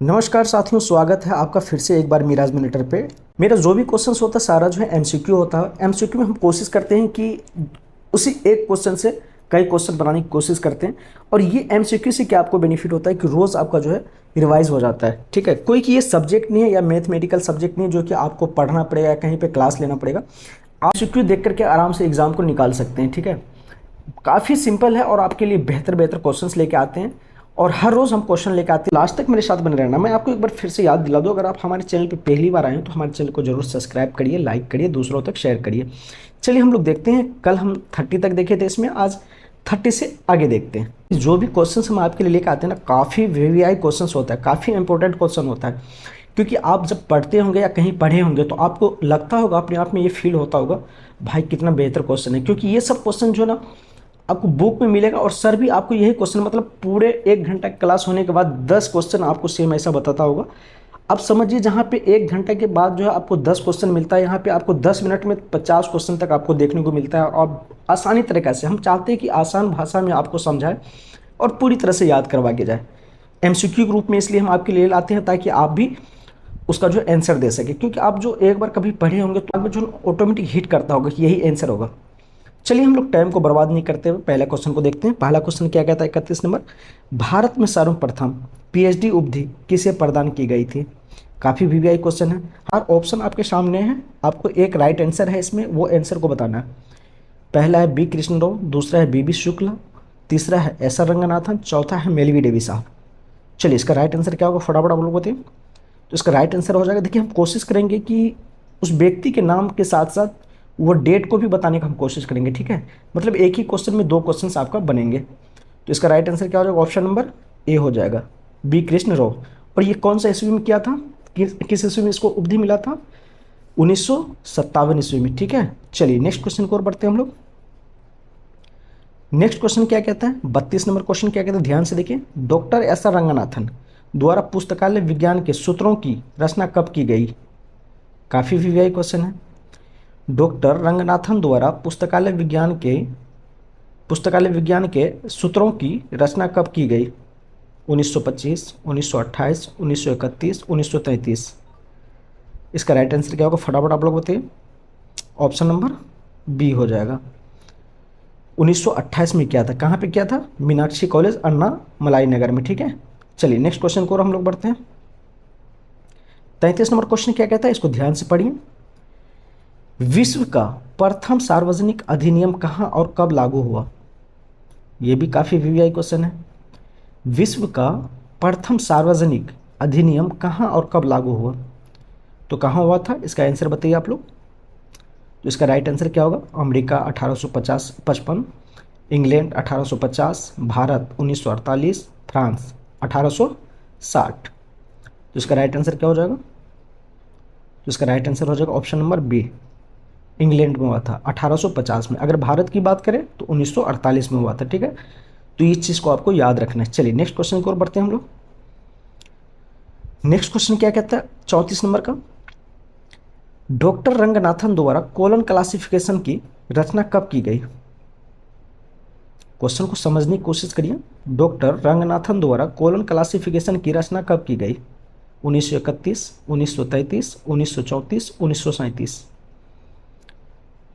नमस्कार साथियों, स्वागत है आपका फिर से एक बार मिराज मिनिटर पे। मेरा जो भी क्वेश्चंस होता है सारा जो है एमसीक्यू होता है। एमसीक्यू में हम कोशिश करते हैं कि उसी एक क्वेश्चन से कई क्वेश्चन बनाने की कोशिश करते हैं। और ये एमसीक्यू से क्या आपको बेनिफिट होता है कि रोज़ आपका जो है रिवाइज हो जाता है। ठीक है, कोई कि ये सब्जेक्ट नहीं है या मैथमेटिकल सब्जेक्ट नहीं है जो कि आपको पढ़ना पड़ेगा या कहीं पर क्लास लेना पड़ेगा। आप एमसीक्यू देख करके आराम से एग्जाम को निकाल सकते हैं। ठीक है, काफ़ी सिंपल है और आपके लिए बेहतर बेहतर क्वेश्चंस लेके आते हैं और हर रोज़ हम क्वेश्चन लेके आते हैं। लास्ट तक मेरे साथ बने रहना। मैं आपको एक बार फिर से याद दिला दूं, अगर आप हमारे चैनल पे पहली बार आए हैं तो हमारे चैनल को जरूर सब्सक्राइब करिए, लाइक करिए, दूसरों तक शेयर करिए। चलिए हम लोग देखते हैं, कल हम 30 तक देखे थे, इसमें आज 30 से आगे देखते हैं। जो भी क्वेश्चन हम आपके लिए लेकर आते हैं ना, काफ़ी वीवीआई क्वेश्चन होता है, काफ़ी इंपॉर्टेंट क्वेश्चन होता है। क्योंकि आप जब पढ़ते होंगे या कहीं पढ़े होंगे तो आपको लगता होगा, अपने आप में ये फील होता होगा, भाई कितना बेहतर क्वेश्चन है। क्योंकि ये सब क्वेश्चन जो ना आपको बुक में मिलेगा और सर भी आपको यही क्वेश्चन, मतलब पूरे 1 घंटा क्लास होने के बाद 10 क्वेश्चन आपको सेम ऐसा बताता होगा। अब समझिए, जहाँ पे 1 घंटे के बाद जो है आपको 10 क्वेश्चन मिलता है, यहाँ पे आपको 10 मिनट में 50 क्वेश्चन तक आपको देखने को मिलता है। और आसानी तरीके से हम चाहते हैं कि आसान भाषा में आपको समझाए और पूरी तरह से याद करवा के जाए। एमसीक्यू के रूप में इसलिए हम आपके लिए लाते हैं ताकि आप भी उसका जो आंसर दे सके। क्योंकि आप जो एक बार कभी पढ़े होंगे तो आपको जो ऑटोमेटिक हिट करता होगा कि यही आंसर होगा। चलिए हम लोग टाइम को बर्बाद नहीं करते हुए पहले क्वेश्चन को देखते हैं। पहला क्वेश्चन क्या कहता है, 31 नंबर, भारत में सर्वप्रथम पीएचडी उपाधि किसे प्रदान की गई थी। काफ़ी वीवीआई क्वेश्चन है। हर ऑप्शन आपके सामने है, आपको एक राइट आंसर है इसमें, वो आंसर को बताना है। पहला है बी कृष्ण राव, दूसरा है बीबी शुक्ला, तीसरा है एस आर रंगनाथन, चौथा है मेलवी देवी साहब। चलिए इसका राइट आंसर क्या होगा, फटाफट आप लोग बताइए। तो इसका राइट आंसर हो जाएगा, देखिए हम कोशिश करेंगे कि उस व्यक्ति के नाम के साथ साथ वो डेट को भी बताने का हम कोशिश करेंगे। ठीक है, मतलब एक ही क्वेश्चन में 2 क्वेश्चन आपका बनेंगे। तो इसका राइट आंसर क्या हो जाएगा, ऑप्शन नंबर ए हो जाएगा, बी कृष्ण राव। और ये कौन सा ईस्वी में किया था, किस ईस्वी में इसको उपलब्धि मिला था, 1957 ईस्वी में। ठीक है, चलिए नेक्स्ट क्वेश्चन को और बढ़ते हैं हम लोग। नेक्स्ट क्वेश्चन क्या कहता है, 32 नंबर क्वेश्चन क्या कहता है, ध्यान से देखिए। डॉक्टर एस आर रंगनाथन द्वारा पुस्तकालय विज्ञान के सूत्रों की रचना कब की गई। काफ़ी वीवीआई क्वेश्चन है। डॉक्टर रंगनाथन द्वारा पुस्तकालय विज्ञान के सूत्रों की रचना कब की गई। 1925, 1928, 1931, 1933। इसका राइट आंसर क्या होगा, फटाफट आप लोग बताइए। ऑप्शन नंबर बी हो जाएगा, 1928 में किया था। कहाँ पे किया था, मीनाक्षी कॉलेज, अन्ना मलाई नगर में। ठीक है, चलिए नेक्स्ट क्वेश्चन को हम लोग बढ़ते हैं। 33 नंबर क्वेश्चन क्या कहता है, इसको ध्यान से पढ़िए। विश्व का प्रथम सार्वजनिक अधिनियम कहाँ और कब लागू हुआ। यह भी काफ़ी वीवीआई क्वेश्चन है। विश्व का प्रथम सार्वजनिक अधिनियम कहाँ और कब लागू हुआ, तो कहाँ हुआ था, इसका आंसर बताइए आप लोग। तो इसका राइट आंसर क्या होगा, अमेरिका 1855, इंग्लैंड 1850, भारत 1948, फ्रांस 1860। तो इसका राइट आंसर क्या हो जाएगा, तो इसका राइट आंसर हो जाएगा ऑप्शन नंबर बी, इंग्लैंड में हुआ था 1850 में। अगर भारत की बात करें तो 1948 में हुआ था। ठीक है, तो इस चीज़ को आपको याद रखना है। चलिए नेक्स्ट क्वेश्चन की ओर बढ़ते हैं हम लोग। नेक्स्ट क्वेश्चन क्या कहता है, 34 नंबर का, डॉक्टर रंगनाथन द्वारा कोलन क्लासिफिकेशन की रचना कब की गई। क्वेश्चन को समझने की कोशिश करिए। डॉक्टर रंगनाथन द्वारा कोलन क्लासिफिकेशन की रचना कब की गई, 1931, 1933, 1934, 1937।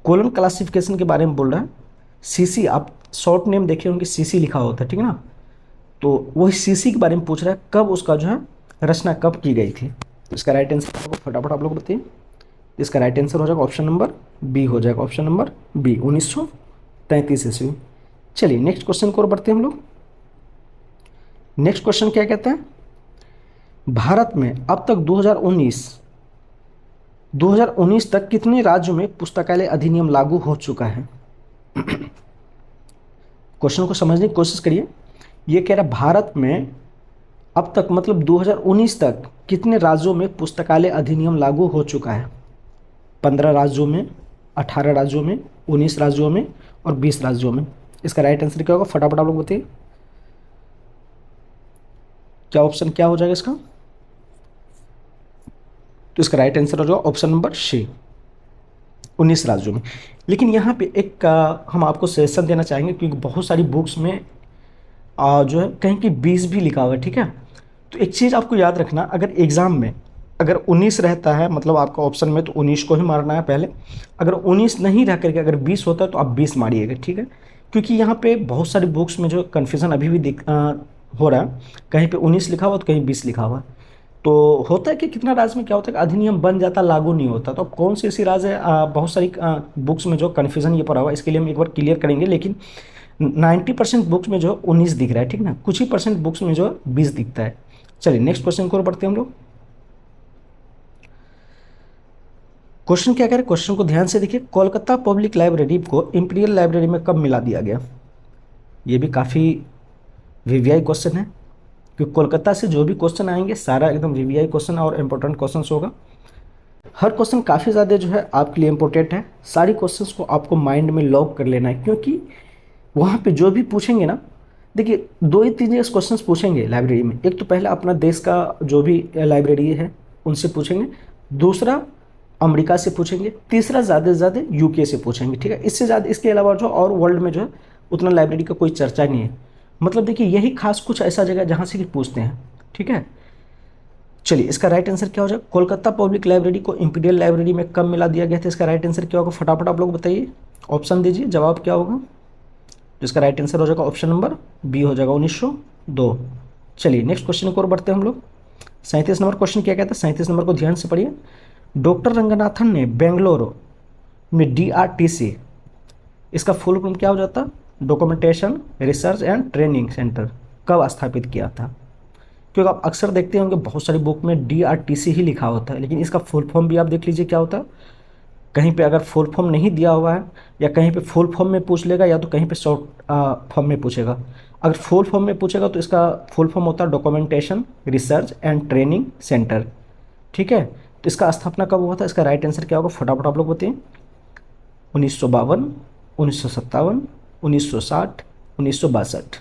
कोलन क्लासिफिकेशन के बारे में बोल रहा है। सीसी, आप शॉर्ट नेम देखे होंगे, सीसी लिखा होता है, ठीक है ना। तो वही सीसी के बारे में पूछ रहा है, कब उसका जो है रचना कब की गई थी। तो इसका राइट आंसर फटाफट आप लोग बताइए। इसका राइट आंसर हो जाएगा ऑप्शन नंबर बी हो जाएगा, ऑप्शन नंबर बी, 1933 ईस्वी। चलिए नेक्स्ट क्वेश्चन को और बढ़ते हैं हम लोग। नेक्स्ट क्वेश्चन क्या कहते हैं, भारत में अब तक 2019 तक कितने राज्यों में पुस्तकालय अधिनियम लागू हो चुका है। क्वेश्चन को समझने की कोशिश करिए। ये कह रहा है भारत में अब तक, मतलब 2019 तक कितने राज्यों में पुस्तकालय अधिनियम लागू हो चुका है। 15 राज्यों में, 18 राज्यों में, 19 राज्यों में और 20 राज्यों में। इसका राइट आंसर क्या होगा, फटाफट आप लोग बताइए। क्या ऑप्शन क्या हो जाएगा इसका, तो इसका राइट आंसर हो जाएगा ऑप्शन नंबर सी, 19 राज्यों में। लेकिन यहाँ पे एक हम आपको सजेशन देना चाहेंगे, क्योंकि बहुत सारी बुक्स में जो है कहीं कि 20 भी लिखा हुआ है। ठीक है, तो एक चीज़ आपको याद रखना, अगर एग्ज़ाम में अगर 19 रहता है मतलब आपका ऑप्शन में, तो 19 को ही मारना है पहले। अगर 19 नहीं रह करके अगर 20 होता है तो आप 20 मारिएगा, ठीक है। क्योंकि यहाँ पे बहुत सारी बुक्स में जो कन्फ्यूज़न अभी भी हो रहा है, कहीं पे 19 लिखा हुआ तो कहीं 20 लिखा हुआ। तो होता है कि कितना राज्य में क्या होता है कि अधिनियम बन जाता, लागू नहीं होता। तो अब कौन सी ऐसी राज्य है, बहुत सारी बुक्स में जो कन्फ्यूज़न ये पड़ा हुआ है, इसके लिए हम एक बार क्लियर करेंगे। लेकिन 90% बुक्स में जो 19 दिख रहा है, ठीक ना, कुछ ही परसेंट बुक्स में जो 20 दिखता है। चलिए नेक्स्ट क्वेश्चन को पढ़ते हैं हम लोग। क्वेश्चन क्या कह रहे हैं, क्वेश्चन को ध्यान से देखिए। कोलकाता पब्लिक लाइब्रेरी को इंपीरियल लाइब्रेरी में कब मिला दिया गया? ये भी काफ़ी वीवीआई क्वेश्चन है, क्योंकि कोलकाता से जो भी क्वेश्चन आएंगे सारा एकदम वीवीआई क्वेश्चन और इम्पोर्टेंट क्वेश्चन होगा। हर क्वेश्चन काफ़ी ज़्यादा जो है आपके लिए इंपॉर्टेंट है। सारी क्वेश्चंस को आपको माइंड में लॉक कर लेना है, क्योंकि वहाँ पे जो भी पूछेंगे ना, देखिए 2 ही 3 क्वेश्चंस पूछेंगे लाइब्रेरी में। एक तो पहले अपना देश का जो भी लाइब्रेरी है उनसे पूछेंगे, दूसरा अमेरिका से पूछेंगे, तीसरा ज़्यादा से ज़्यादा यूके से पूछेंगे, ठीक है। इससे ज़्यादा इसके अलावा जो और वर्ल्ड में जो है उतना लाइब्रेरी का कोई चर्चा नहीं है। मतलब देखिए यही खास कुछ ऐसा जगह जहाँ से कि पूछते हैं, ठीक है। चलिए इसका राइट आंसर क्या हो जाएगा? कोलकाता पब्लिक लाइब्रेरी को इंपीरियल लाइब्रेरी में कब मिला दिया गया था? इसका राइट आंसर क्या होगा? फटाफट आप लोग बताइए, ऑप्शन दीजिए, जवाब क्या होगा? तो इसका राइट आंसर हो जाएगा ऑप्शन नंबर बी हो जाएगा, 1902। चलिए नेक्स्ट क्वेश्चन की ओर बढ़ते हैं हम लोग। 37 नंबर क्वेश्चन क्या कहता है? 37 नंबर को ध्यान से पढ़िए। डॉक्टर रंगनाथन ने बेंगलुरु में DRTC, इसका फुल फॉर्म क्या हो जाता? Documentation research and training centre, कब स्थापित किया था? क्योंकि आप अक्सर देखते होंगे बहुत सारी बुक में DRTC ही लिखा होता है, लेकिन इसका फुल फॉर्म भी आप देख लीजिए क्या होता है। कहीं पे अगर फुल फॉर्म नहीं दिया हुआ है या कहीं पे फुल फॉर्म में पूछ लेगा या तो कहीं पे शॉर्ट फॉर्म में पूछेगा। अगर फुल फॉर्म में पूछेगा तो इसका फुल फॉर्म होता है documentation research and training centre, ठीक है। तो इसका स्थापना कब हुआ था? इसका राइट आंसर क्या होगा? फटाफट आप लोग बताइए। 1952, 1957, 1960, 1962।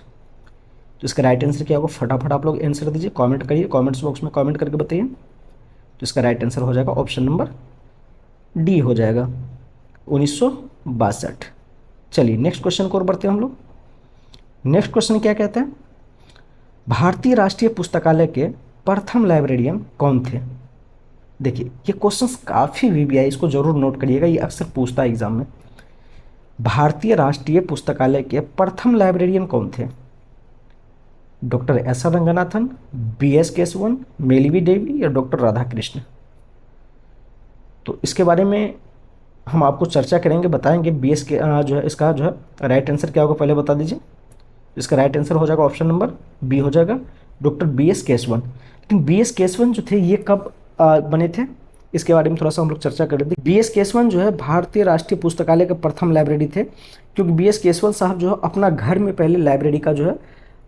तो इसका राइट आंसर क्या होगा? फटाफट आप लोग आंसर दीजिए, कमेंट करिए, कमेंट्स बॉक्स में कमेंट करके बताइए। तो इसका राइट आंसर हो जाएगा ऑप्शन नंबर डी हो जाएगा, 1962। चलिए नेक्स्ट क्वेश्चन को और बढ़ते हैं हम लोग। नेक्स्ट क्वेश्चन क्या कहते हैं? भारतीय राष्ट्रीय पुस्तकालय के प्रथम लाइब्रेरियन कौन थे? देखिए ये क्वेश्चंस काफ़ी वीवीआई, इसको जरूर नोट करिएगा, ये अक्सर पूछता है एग्जाम में। भारतीय राष्ट्रीय पुस्तकालय के प्रथम लाइब्रेरियन कौन थे? Doctor S R. Ranganathan, B.S. Keshavan, Melvil Dewey या डॉक्टर राधाकृष्ण? तो इसके बारे में हम आपको चर्चा करेंगे, बताएंगे। BS के जो है इसका जो है राइट आंसर क्या होगा पहले बता दीजिए। इसका राइट आंसर हो जाएगा ऑप्शन नंबर बी हो जाएगा, डॉक्टर B.S. केशवन। लेकिन B.S. केशवन जो थे ये कब बने थे, इसके बारे में थोड़ा सा हम लोग चर्चा कर रहे थे। B.S. केशवन जो है भारतीय राष्ट्रीय पुस्तकालय के प्रथम लाइब्रेरी थे, क्योंकि B.S. केशवन साहब जो है अपना घर में पहले लाइब्रेरी का जो है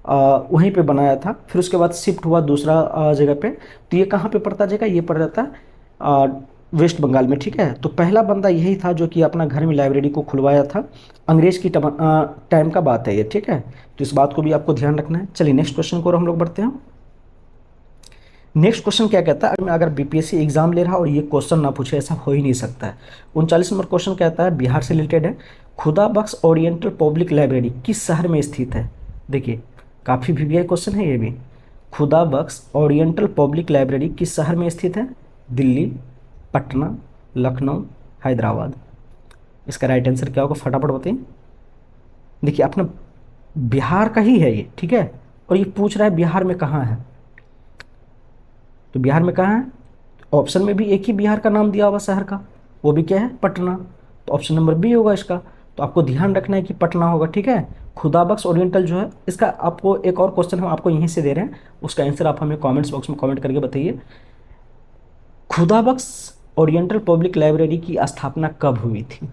वहीं पे बनाया था, फिर उसके बाद शिफ्ट हुआ दूसरा जगह पे। तो ये कहाँ पे पड़ता जगह? ये पड़ जाता है वेस्ट बंगाल में, ठीक है। तो पहला बंदा यही था जो कि अपना घर में लाइब्रेरी को खुलवाया था। अंग्रेज की टाइम का बात है ये, ठीक है। तो इस बात को भी आपको ध्यान रखना है। चलिए नेक्स्ट क्वेश्चन को हम लोग बढ़ते हैं। नेक्स्ट क्वेश्चन क्या कहता है? अगर BPSC एग्जाम ले रहा और ये क्वेश्चन ना पूछे, ऐसा हो ही नहीं सकता है। 39 नंबर क्वेश्चन कहता है, बिहार से रिलेटेड है। खुदा बख्श ओरिएंटल पब्लिक लाइब्रेरी किस शहर में स्थित है? देखिए काफ़ी वीवीआई क्वेश्चन है ये भी। खुदा बख्श ओरिएंटल पब्लिक लाइब्रेरी किस शहर में स्थित है? दिल्ली, पटना, लखनऊ, हैदराबाद? इसका राइट आंसर क्या होगा? फटाफट बताइए। देखिए अपना बिहार का ही है ये, ठीक है, और ये पूछ रहा है बिहार में कहाँ है। तो बिहार में कहाँ है? ऑप्शन में भी एक ही बिहार का नाम दिया हुआ शहर का, वो भी क्या है? पटना। तो ऑप्शन नंबर बी होगा इसका। तो आपको ध्यान रखना है कि पटना होगा, ठीक है। खुदा बख्श ओरिएंटल जो है, इसका आपको एक और क्वेश्चन हम आपको यहीं से दे रहे हैं, उसका आंसर आप हमें कमेंट्स बॉक्स में कमेंट करके बताइए। खुदा बख्श ओरिएंटल पब्लिक लाइब्रेरी की स्थापना कब हुई थी?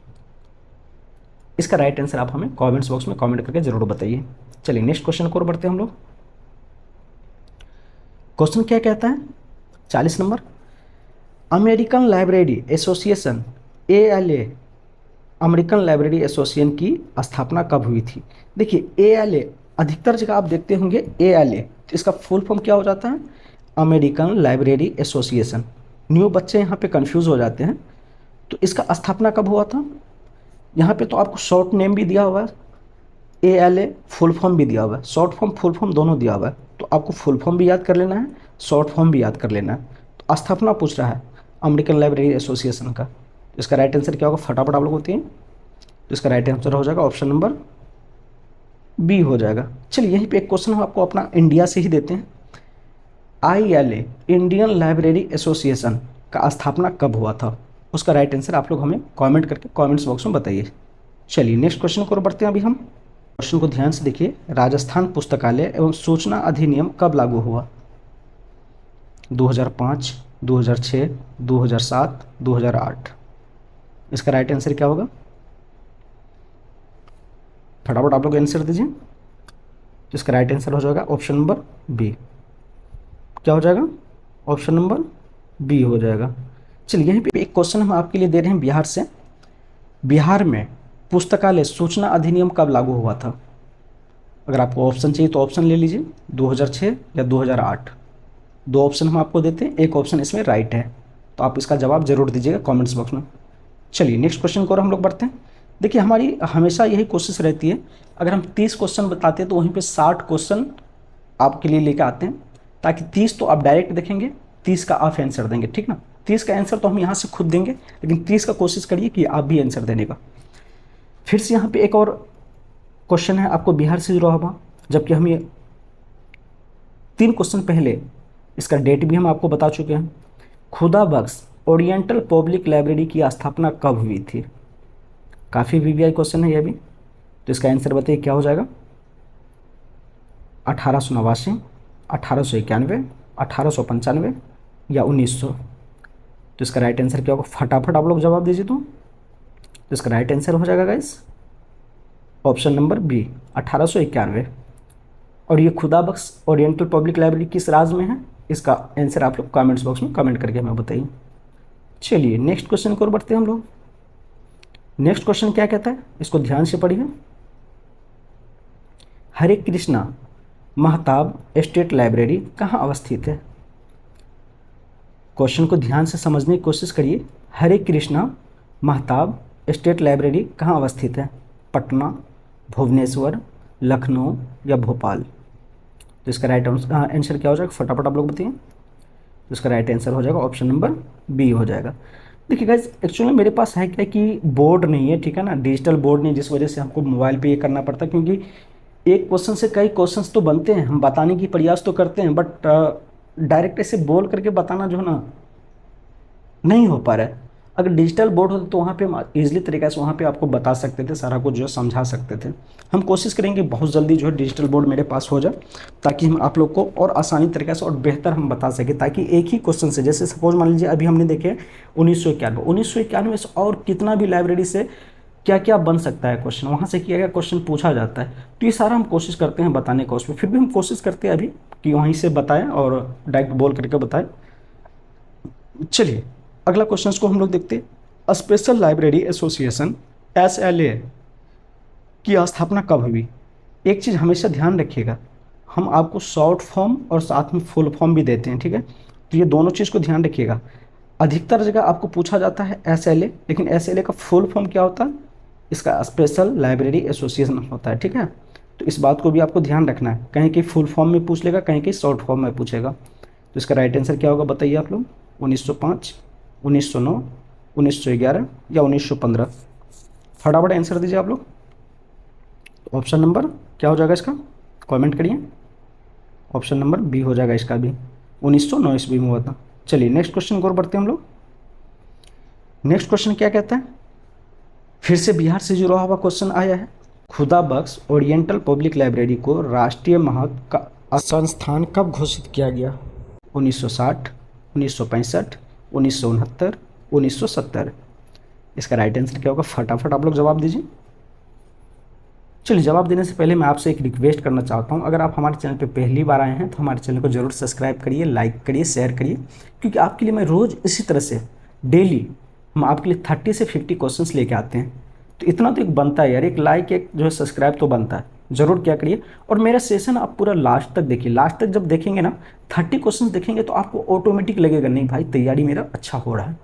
इसका राइट आंसर आप हमें कमेंट्स बॉक्स में कमेंट करके जरूर बताइए। चलिए नेक्स्ट क्वेश्चन को बढ़ते हैं हम लोग। क्वेश्चन क्या कहता है? 40 number, American library association ALA, American library association की स्थापना कब हुई थी? देखिए ALA अधिकतर जगह आप देखते होंगे ALA, तो इसका फुल फॉर्म क्या हो जाता है? American library association. न्यू बच्चे यहाँ पे कंफ्यूज हो जाते हैं। तो इसका स्थापना कब हुआ था? यहाँ पे तो आपको शॉर्ट नेम भी दिया हुआ है, ALA, फुल फॉर्म भी दिया हुआ है, शॉर्ट फॉर्म फुल फॉर्म दोनों दिया हुआ है। तो आपको फुल फॉर्म भी याद कर लेना है, शॉर्ट फॉर्म भी याद कर लेना है। तो स्थापना पूछ रहा है अमेरिकन लाइब्रेरी एसोसिएशन का, तो इसका राइट आंसर क्या होगा, फटाफट आप लोग होती हैं। तो इसका राइट आंसर हो जाएगा ऑप्शन नंबर बी हो जाएगा। चलिए यहीं पे एक क्वेश्चन हम आपको अपना इंडिया से ही देते हैं। ILA इंडियन लाइब्रेरी एसोसिएशन का स्थापना कब हुआ था, उसका राइट आंसर आप लोग हमें कमेंट करके कमेंट्स बॉक्स में बताइए। चलिए नेक्स्ट क्वेश्चन को बढ़ते हैं अभी हम। क्वेश्चन को ध्यान से देखिए, राजस्थान पुस्तकालय एवं सूचना अधिनियम कब लागू हुआ? 2005, 2006, 2007, 2008। इसका राइट आंसर क्या होगा, फटाफट आप लोग आंसर दीजिए। इसका राइट आंसर हो जाएगा ऑप्शन नंबर बी। क्या हो जाएगा, ऑप्शन नंबर बी हो जाएगा। चलिए यहीं पे एक क्वेश्चन हम आपके लिए दे रहे हैं बिहार से। बिहार में पुस्तकालय सूचना अधिनियम कब लागू हुआ था? अगर आपको ऑप्शन चाहिए तो ऑप्शन ले लीजिए, 2006 या 2008। दो ऑप्शन हम आपको देते हैं, एक ऑप्शन इसमें राइट है, तो आप इसका जवाब जरूर दीजिएगा कमेंट्स बॉक्स में। चलिए नेक्स्ट क्वेश्चन को और हम लोग बढ़ते हैं। देखिए हमारी हमेशा यही कोशिश रहती है, अगर हम 30 क्वेश्चन बताते हैं तो वहीं पे 60 क्वेश्चन आपके लिए लेकर आते हैं, ताकि 30 तो आप डायरेक्ट देखेंगे, 30 का आप आंसर देंगे, ठीक ना। 30 का आंसर तो हम यहाँ से खुद देंगे, लेकिन 30 का कोशिश करिए कि आप भी आंसर देने का। फिर से यहाँ पे एक और क्वेश्चन है आपको बिहार से जुड़ा हुआ, जबकि हम ये 3 क्वेश्चन पहले इसका डेट भी हम आपको बता चुके हैं। खुदा बख्श ओरिएंटल पब्लिक लाइब्रेरी की स्थापना कब हुई थी? काफ़ी VVI क्वेश्चन है ये भी, तो इसका आंसर बताइए क्या हो जाएगा, 1889, 1891, 1895 या 1900। तो इसका राइट आंसर क्या होगा, फटाफट आप लोग जवाब दीजिए। तो इसका राइट आंसर हो जाएगा गाइस ऑप्शन नंबर बी, 1891। और ये खुदा बख्श ओरिएंटल पब्लिक लाइब्रेरी किस राज्य में है, इसका आंसर आप लोग कमेंट्स बॉक्स में कमेंट करके हमें बताइए। चलिए नेक्स्ट क्वेश्चन की ओर बढ़ते हैं हम लोग। नेक्स्ट क्वेश्चन क्या कहता है, इसको ध्यान से पढ़िए। हरे कृष्णा महताब स्टेट लाइब्रेरी कहाँ अवस्थित है? क्वेश्चन को ध्यान से समझने की कोशिश करिए। हरे कृष्णा महताब स्टेट लाइब्रेरी कहाँ अवस्थित है? पटना, भुवनेश्वर, लखनऊ या भोपाल। तो इसका राइट आंसर क्या हो जाएगा, फटाफट आप लोग बताइए। तो इसका राइट आंसर हो जाएगा ऑप्शन नंबर बी हो जाएगा। देखिए गाइस एक्चुअली मेरे पास है क्या कि बोर्ड नहीं है, ठीक है ना, डिजिटल बोर्ड नहीं, जिस वजह से हमको मोबाइल पे ये करना पड़ता है, क्योंकि एक क्वेश्चन से कई क्वेश्चंस तो बनते हैं, हम बताने की प्रयास तो करते हैं, बट डायरेक्ट ऐसे बोल करके बताना जो है ना नहीं हो पा रहा है। अगर डिजिटल बोर्ड होता तो वहाँ पे हम ईजिली तरीके से वहाँ पे आपको बता सकते थे, सारा कुछ जो है समझा सकते थे। हम कोशिश करेंगे बहुत जल्दी जो है डिजिटल बोर्ड मेरे पास हो जाए, ताकि हम आप लोग को और आसानी तरीके से और बेहतर हम बता सकें, ताकि एक ही क्वेश्चन से, जैसे सपोज मान लीजिए अभी हमने देखे 1991 से और कितना भी लाइब्रेरी से क्या क्या बन सकता है क्वेश्चन, वहाँ से क्या क्या क्वेश्चन पूछा जाता है, तो ये सारा हम कोशिश करते हैं बताने का उसमें। फिर भी हम कोशिश करते हैं अभी कि वहीं से बताएं और डायरेक्ट बोल करके बताएं। चलिए अगला क्वेश्चन को हम लोग देखते हैं। स्पेशल लाइब्रेरी एसोसिएशन SLA की स्थापना कब हुई? एक चीज़ हमेशा ध्यान रखिएगा, हम आपको शॉर्ट फॉर्म और साथ में फुल फॉर्म भी देते हैं, ठीक है, तो ये दोनों चीज़ को ध्यान रखिएगा। अधिकतर जगह आपको पूछा जाता है SLA, लेकिन SLA का फुल फॉर्म क्या होता है, इसका स्पेशल लाइब्रेरी एसोसिएशन होता है, ठीक है। तो इस बात को भी आपको ध्यान रखना है, कहीं कहीं फुल फॉर्म में पूछ लेगा, कहीं कहीं शॉर्ट फॉर्म में पूछेगा। तो इसका राइट आंसर क्या होगा बताइए आप लोग, 1905, 1909, 1911 या 1915। फटाफट आंसर दीजिए आप लोग। ऑप्शन नंबर क्या हो जाएगा इसका, कमेंट करिए। ऑप्शन नंबर बी हो जाएगा इसका भी, 1909 ईस्वी में हुआ था। चलिए नेक्स्ट क्वेश्चन की ओर बढ़ते हैं हम लोग। नेक्स्ट क्वेश्चन क्या कहता है, फिर से बिहार से जुड़ा हुआ क्वेश्चन आया है। खुदा बख्श ओरिएंटल पब्लिक लाइब्रेरी को राष्ट्रीय महत्व का संस्थान कब घोषित किया गया? 1960, 1965, 1969, 1970। इसका राइट आंसर क्या होगा, फटाफट आप लोग जवाब दीजिए। चलिए जवाब देने से पहले मैं आपसे एक रिक्वेस्ट करना चाहता हूं, अगर आप हमारे चैनल पे पहली बार आए हैं तो हमारे चैनल को जरूर सब्सक्राइब करिए, लाइक करिए, शेयर करिए, क्योंकि आपके लिए मैं रोज़ इसी तरह से डेली हम आपके लिए 30 से 50 क्वेश्चंस लेके आते हैं। तो इतना तो एक बनता है यार, एक लाइक एक जो है सब्सक्राइब तो बनता है, ज़रूर क्या करिए। और मेरा सेशन आप पूरा लास्ट तक देखिए, लास्ट तक जब देखेंगे ना 30 क्वेश्चन देखेंगे तो आपको ऑटोमेटिक लगेगा नहीं भाई तैयारी मेरा अच्छा हो रहा है।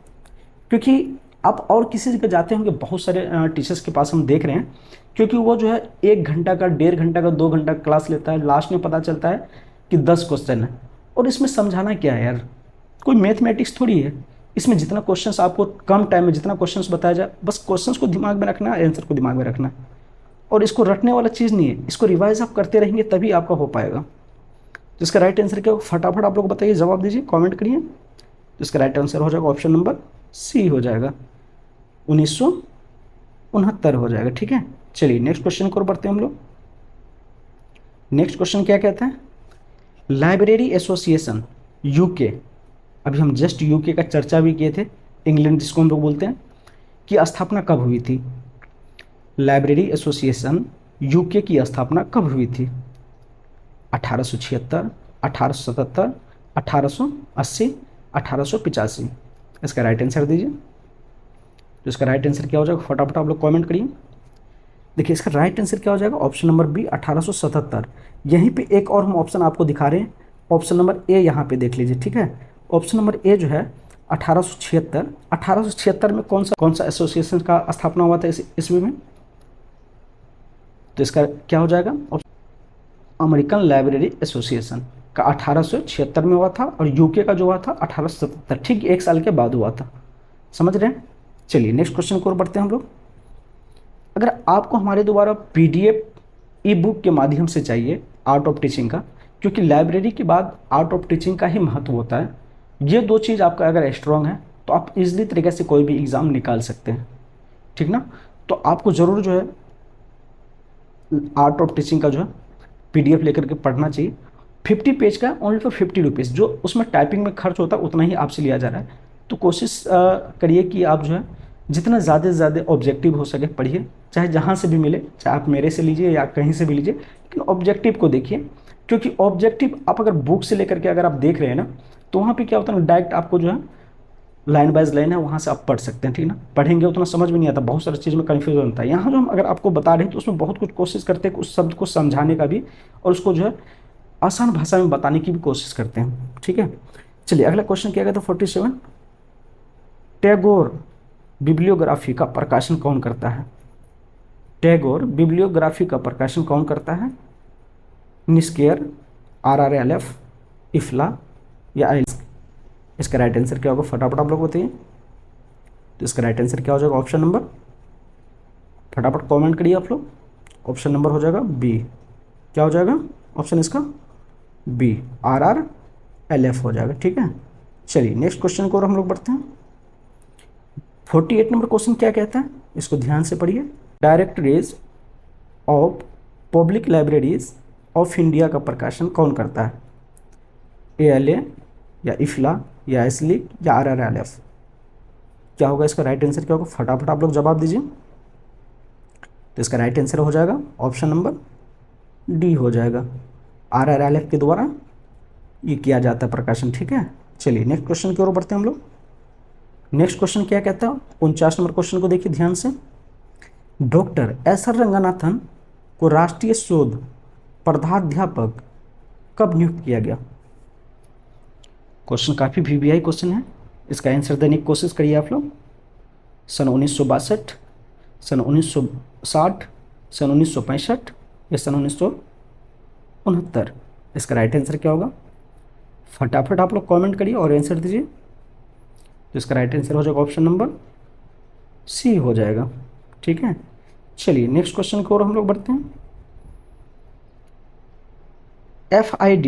क्योंकि आप और किसी जगह जाते होंगे, बहुत सारे टीचर्स के पास हम देख रहे हैं, क्योंकि वो जो है 1 घंटा का, 1.5 घंटा का, 2 घंटा का क्लास लेता है, लास्ट में पता चलता है कि 10 क्वेश्चन है, और इसमें समझाना क्या है यार, कोई मैथमेटिक्स थोड़ी है। इसमें जितना क्वेश्चंस आपको कम टाइम में जितना क्वेश्चंस बताया जाए, बस क्वेश्चंस को दिमाग में रखना है, आंसर को दिमाग में रखना है, और इसको रटने वाला चीज़ नहीं है, इसको रिवाइज आप करते रहेंगे तभी आपका हो पाएगा। तो इसका राइट आंसर क्या हो, फटाफट आप लोग बताइए, जवाब दीजिए, कमेंट करिए। तो इसका राइट आंसर हो जाएगा ऑप्शन नंबर सी हो जाएगा, 1969 हो जाएगा। ठीक है, चलिए नेक्स्ट क्वेश्चन की ओर बढ़ते हैं हम लोग। नेक्स्ट क्वेश्चन क्या कहता है, लाइब्रेरी एसोसिएशन यूके, अभी हम जस्ट यूके का चर्चा भी किए थे, इंग्लैंड जिसको हम लोग बोलते हैं, की स्थापना कब हुई थी। लाइब्रेरी एसोसिएशन यूके की स्थापना कब हुई थी, 1876, 1877, 1880, 1885। इसका राइट आंसर दीजिए। तो इसका राइट आंसर क्या हो जाएगा, फटाफट आप लोग कमेंट करिए। देखिए इसका राइट आंसर क्या हो जाएगा, ऑप्शन नंबर बी 1877। यहीं पे एक और हम ऑप्शन आपको दिखा रहे हैं, ऑप्शन नंबर ए यहाँ पे देख लीजिए। ठीक है, ऑप्शन नंबर ए जो है 1876, 1876 में कौन सा एसोसिएशन का स्थापना हुआ था इस ईस्वी में। तो इसका क्या हो जाएगा, अमेरिकन लाइब्रेरी एसोसिएशन का 1876 में हुआ था, और यूके का जो हुआ था 1877, ठीक एक साल के बाद हुआ था। समझ रहे हैं। चलिए नेक्स्ट क्वेश्चन की ओर बढ़ते हैं हम लोग। अगर आपको हमारे द्वारा पीडीएफ ई बुक के माध्यम से चाहिए आर्ट ऑफ टीचिंग का, क्योंकि लाइब्रेरी के बाद आर्ट ऑफ टीचिंग का ही महत्व होता है, ये दो चीज़ आपका अगर स्ट्रॉन्ग है तो आप इजीली तरीके से कोई भी एग्ज़ाम निकाल सकते हैं। ठीक ना, तो आपको ज़रूर जो है आर्ट ऑफ टीचिंग का जो है पीडीएफ लेकर के पढ़ना चाहिए। 50 पेज का ओनली फॉर 50 रुपीज़, जो उसमें टाइपिंग में खर्च होता है उतना ही आपसे लिया जा रहा है। तो कोशिश करिए कि आप जो है जितना ज़्यादा से ज़्यादा ऑब्जेक्टिव हो सके पढ़िए, चाहे जहाँ से भी मिले, चाहे आप मेरे से लीजिए या कहीं से भी लीजिए, लेकिन ऑब्जेक्टिव को देखिए, क्योंकि ऑब्जेक्टिव आप अगर बुक से लेकर के अगर आप देख रहे हैं ना, तो वहाँ पे क्या होता है ना, डायरेक्ट आपको जो है लाइन बाइज लाइन है वहाँ से आप पढ़ सकते हैं। ठीक ना, पढ़ेंगे उतना समझ में नहीं आता, बहुत सारी चीज़ में कन्फ्यूजन होता है। यहाँ जो हम अगर आपको बता रहे हैं तो उसमें बहुत कुछ कोशिश करते हैं उस शब्द को समझाने का भी, और उसको जो है आसान भाषा में बताने की भी कोशिश करते हैं। ठीक है, चलिए अगला क्वेश्चन क्या कहता है 47, टैगोर बिब्लियोग्राफी का प्रकाशन कौन करता है। टैगोर बिब्लियोग्राफी का प्रकाशन कौन करता है, निस्केयर, RRLF, इफ्ला या आइल्स। इसका राइट आंसर क्या होगा, फटाफट आप लोग बताइए। तो इसका राइट आंसर क्या हो जाएगा, ऑप्शन नंबर, फटाफट कमेंट करिए आप लोग। ऑप्शन नंबर हो जाएगा बी, क्या हो जाएगा ऑप्शन इसका बी, RRLF हो जाएगा। ठीक है, चलिए नेक्स्ट क्वेश्चन को और हम लोग बढ़ते हैं। 48 नंबर क्वेश्चन क्या कहता है, इसको ध्यान से पढ़िए। Directories of public libraries of India का प्रकाशन कौन करता है, ALA या इफ्ला या एस्लिक या RRLF। क्या होगा इसका राइट आंसर, क्या होगा फटाफट आप लोग जवाब दीजिए। तो इसका राइट आंसर हो जाएगा ऑप्शन नंबर डी हो जाएगा, RRLF के द्वारा ये किया जाता है प्रकाशन। ठीक है, चलिए नेक्स्ट क्वेश्चन की ओर बढ़ते हैं हम लोग। नेक्स्ट क्वेश्चन क्या कहता है, 49 नंबर क्वेश्चन को देखिए ध्यान से। डॉक्टर एस आर रंगनाथन को राष्ट्रीय शोध प्रधाध्यापक कब नियुक्त किया गया। क्वेश्चन काफ़ी VVI क्वेश्चन है, इसका आंसर देने की कोशिश करिए आप लोग। सन 1962, सन 1960, सन 1965 या सन 1969। इसका राइट आंसर क्या होगा, फटाफट आप लोग कमेंट करिए और आंसर दीजिए। तो इसका राइट आंसर हो जाएगा ऑप्शन नंबर सी हो जाएगा। ठीक है, चलिए नेक्स्ट क्वेश्चन की ओर हम लोग बढ़ते हैं। FID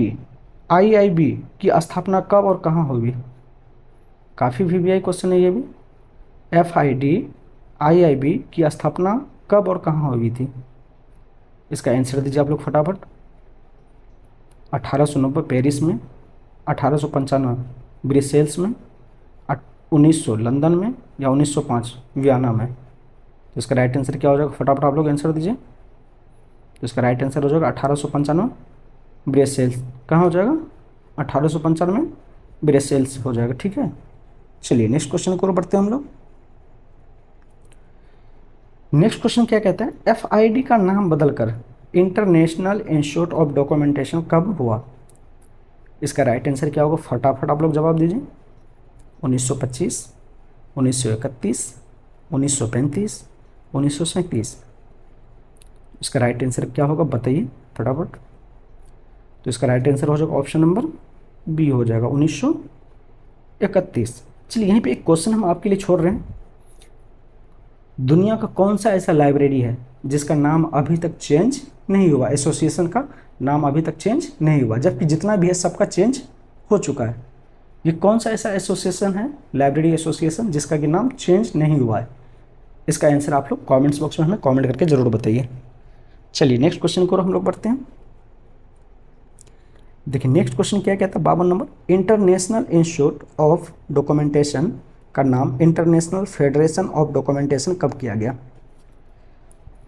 IIB की स्थापना कब और कहाँ हुई। काफ़ी VVI क्वेश्चन है ये भी। FID IIB की स्थापना कब और कहाँ हुई थी, इसका आंसर दीजिए आप लोग फटाफट। 1890 पेरिस में, 1895 ब्रिसेल्स में, 1900 लंदन में या 1905 वियना में। तो इसका राइट आंसर क्या हो जाएगा, फटाफट आप लोग आंसर दीजिए। तो इसका राइट आंसर हो जाएगा 1895 ब्रिसेल्स। कहाँ हो जाएगा, 1895 ब्रिसेल्स हो जाएगा। ठीक है, चलिए नेक्स्ट क्वेश्चन को बढ़ते हैं हम लोग। नेक्स्ट क्वेश्चन क्या कहता है, FID का नाम बदलकर इंटरनेशनल इंस्टीट्यूट ऑफ डॉक्यूमेंटेशन कब हुआ। इसका राइट आंसर क्या होगा, फटाफट आप लोग जवाब दीजिए। 1925, 1931, 1935, 1937। इसका राइट आंसर क्या होगा बताइए फटाफट। तो तो इसका राइट आंसर हो जाएगा ऑप्शन नंबर बी हो जाएगा 1931। चलिए यहीं पे एक क्वेश्चन हम आपके लिए छोड़ रहे हैं। दुनिया का कौन सा ऐसा लाइब्रेरी है जिसका नाम अभी तक चेंज नहीं हुआ, एसोसिएशन का नाम अभी तक चेंज नहीं हुआ, जबकि जितना भी है सबका चेंज हो चुका है। ये कौन सा ऐसा एसोसिएशन है, लाइब्रेरी एसोसिएशन, जिसका कि नाम चेंज नहीं हुआ है? इसका आंसर आप लोग कमेंट्स बॉक्स में हमें कमेंट करके ज़रूर बताइए। चलिए नेक्स्ट क्वेश्चन को हम लोग बढ़ते हैं। देखिए नेक्स्ट क्वेश्चन क्या कहता है, 52 number, international institute of documentation का नाम इंटरनेशनल फेडरेशन ऑफ डॉक्यूमेंटेशन कब किया गया?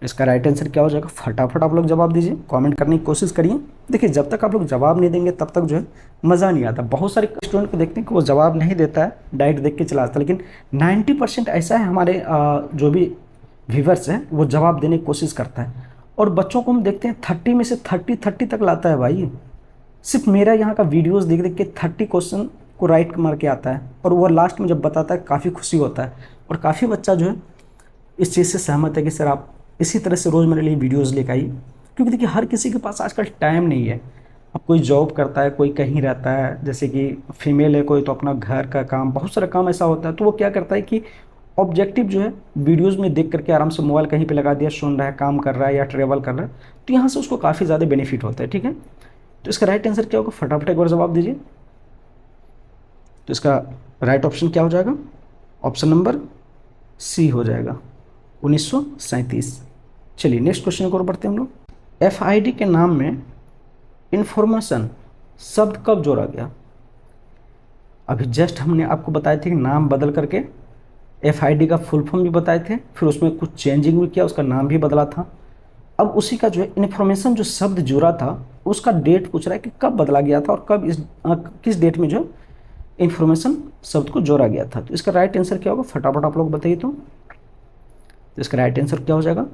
इसका राइट आंसर क्या हो जाएगा? फटाफट आप लोग जवाब दीजिए, कमेंट करने की कोशिश करिए। देखिए जब तक आप लोग जवाब नहीं देंगे तब तक जो है मज़ा नहीं आता। बहुत सारे स्टूडेंट को देखते हैं कि वो जवाब नहीं देता है, डायरेक्ट देख के चला जाता है, लेकिन 90% ऐसा है हमारे जो भी व्यूवर्स हैं वो जवाब देने की कोशिश करता है। और बच्चों को हम देखते हैं 30 में से 30 तक लाता है भाई। सिर्फ मेरा यहाँ का वीडियोज़ देख देख के 30 क्वेश्चन को राइट मार के आता है, और वो लास्ट में जब बताता है काफ़ी खुशी होता है। और काफ़ी बच्चा जो है इस चीज़ से सहमत है कि सर आप इसी तरह से रोज़ मेरे लिए वीडियोज़ लेकर आइए, क्योंकि देखिए हर किसी के पास आजकल टाइम नहीं है। अब कोई जॉब करता है, कोई कहीं रहता है, जैसे कि फीमेल है कोई, तो अपना घर का काम, बहुत सारा काम ऐसा होता है, तो वो क्या करता है कि ऑब्जेक्टिव जो है वीडियोज़ में देख करके आराम से मोबाइल कहीं पे लगा दिया, सुन रहा है, काम कर रहा है या ट्रेवल कर रहा है, तो यहाँ से उसको काफ़ी ज़्यादा बेनिफिट होता है। ठीक है, तो इसका राइट आंसर क्या होगा? फटाफट एक बार जवाब दीजिए। तो इसका राइट ऑप्शन क्या हो जाएगा? ऑप्शन नंबर सी हो जाएगा 1937। चलिए नेक्स्ट क्वेश्चन की ओर बढ़ते हैं हम लोग। FID के नाम में इंफॉर्मेशन शब्द कब जोड़ा गया? अभी जस्ट हमने आपको बताए थे कि नाम बदल करके FID का फुल फॉर्म भी बताए थे, फिर उसमें कुछ चेंजिंग भी किया, उसका नाम भी बदला था। अब उसी का जो है इन्फॉर्मेशन जो शब्द जुड़ा था उसका डेट पूछ रहा है कि कब बदला गया था और कब किस डेट में जो इन्फॉर्मेशन शब्द को जोड़ा गया था। तो इसका राइट आंसर क्या होगा? फटाफट आप लोग बताइए। तो इसका राइट आंसर क्या हो जाएगा?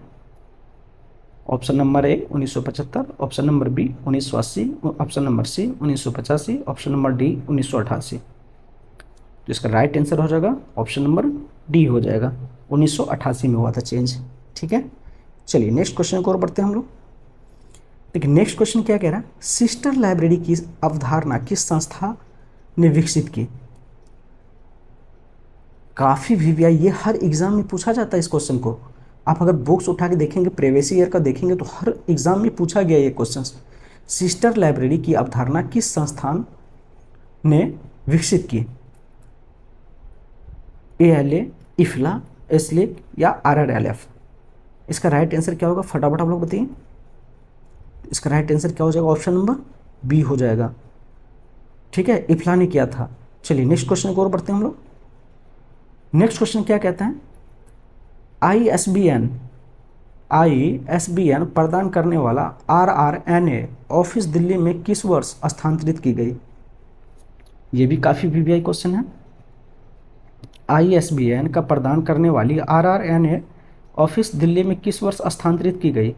Option number A 1975, option number B 1980, option number C 1985, option number D 1988। तो इसका राइट आंसर हो जाएगा ऑप्शन नंबर डी हो जाएगा, 1988 में हुआ था चेंज। ठीक है, चलिए नेक्स्ट क्वेश्चन को और बढ़ते हैं हम लोग। देखिए नेक्स्ट क्वेश्चन क्या कह रहा है, सिस्टर लाइब्रेरी की अवधारणा किस संस्था ने विकसित की? काफ़ी VVI ये हर एग्जाम में पूछा जाता है इस क्वेश्चन को। आप अगर बुक्स उठा के देखेंगे, प्रीवियस ईयर का देखेंगे, तो हर एग्जाम में पूछा गया ये क्वेश्चन। सिस्टर लाइब्रेरी की अवधारणा किस संस्थान ने विकसित की? ALA, इफ्ला, एस्लिक या RRLF? इसका राइट आंसर क्या होगा? फटाफट आप लोग बताइए। इसका राइट आंसर क्या हो जाएगा? ऑप्शन नंबर बी हो जाएगा। ठीक है, इफ्ला ने किया था। चलिए नेक्स्ट क्वेश्चन को और बढ़ते हैं हम लोग। नेक्स्ट क्वेश्चन क्या कहता है, ISBN प्रदान करने वाला RRNA ऑफिस दिल्ली में किस वर्ष स्थानांतरित की गई? ये भी काफ़ी VVI क्वेश्चन है। ISBN का प्रदान करने वाली RRNA ऑफिस दिल्ली में किस वर्ष स्थानांतरित की गई?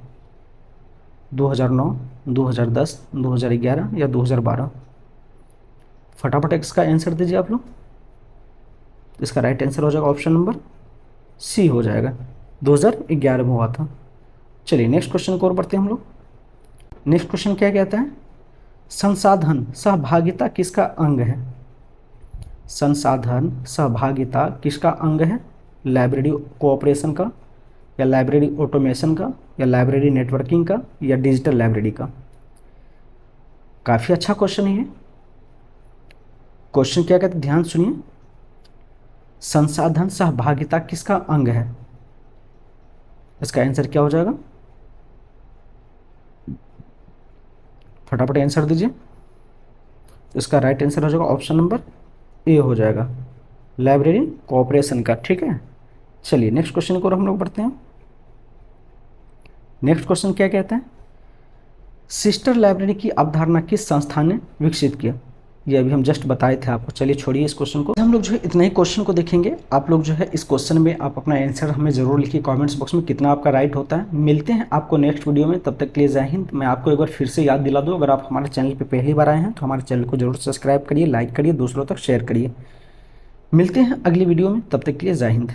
2009, 2010, 2011 या 2012? फटाफट इसका आंसर दीजिए आप लोग। इसका राइट आंसर हो जाएगा ऑप्शन नंबर सी हो जाएगा, 2011 में हुआ था। चलिए नेक्स्ट क्वेश्चन को और बढ़ते हैं हम लोग। नेक्स्ट क्वेश्चन क्या कहता है, संसाधन सहभागिता किसका अंग है? संसाधन सहभागिता किसका अंग है? लाइब्रेरी कोऑपरेशन का, या लाइब्रेरी ऑटोमेशन का, या लाइब्रेरी नेटवर्किंग का, या डिजिटल लाइब्रेरी का? काफ़ी अच्छा क्वेश्चन है ये। क्वेश्चन क्या कहते हैं, ध्यान सुनिए। संसाधन सहभागिता किसका अंग है? इसका आंसर क्या हो जाएगा? फटाफट आंसर दीजिए। इसका राइट आंसर हो जाएगा ऑप्शन नंबर ए हो जाएगा, लाइब्रेरी कोऑपरेशन का। ठीक है, चलिए नेक्स्ट क्वेश्चन को हम लोग बढ़ते हैं। नेक्स्ट क्वेश्चन क्या कहता है, सिस्टर लाइब्रेरी की अवधारणा किस संस्था ने विकसित किया? ये अभी हम जस्ट बताए थे आपको। चलिए छोड़िए इस क्वेश्चन को, हम लोग जो है इतना ही क्वेश्चन को देखेंगे। आप लोग जो है इस क्वेश्चन में आप अपना आंसर हमें ज़रूर लिखिए कमेंट्स बॉक्स में, कितना आपका राइट होता है। मिलते हैं आपको नेक्स्ट वीडियो में, तब तक के लिए जय हिंद। मैं आपको एक बार फिर से याद दिला दूँ, अगर आप हमारे चैनल पर पहली बार आए हैं तो हमारे चैनल को जरूर सब्सक्राइब करिए, लाइक करिए, दूसरों तक शेयर करिए। मिलते हैं अगली वीडियो में, तब तक के लिए जय हिंद।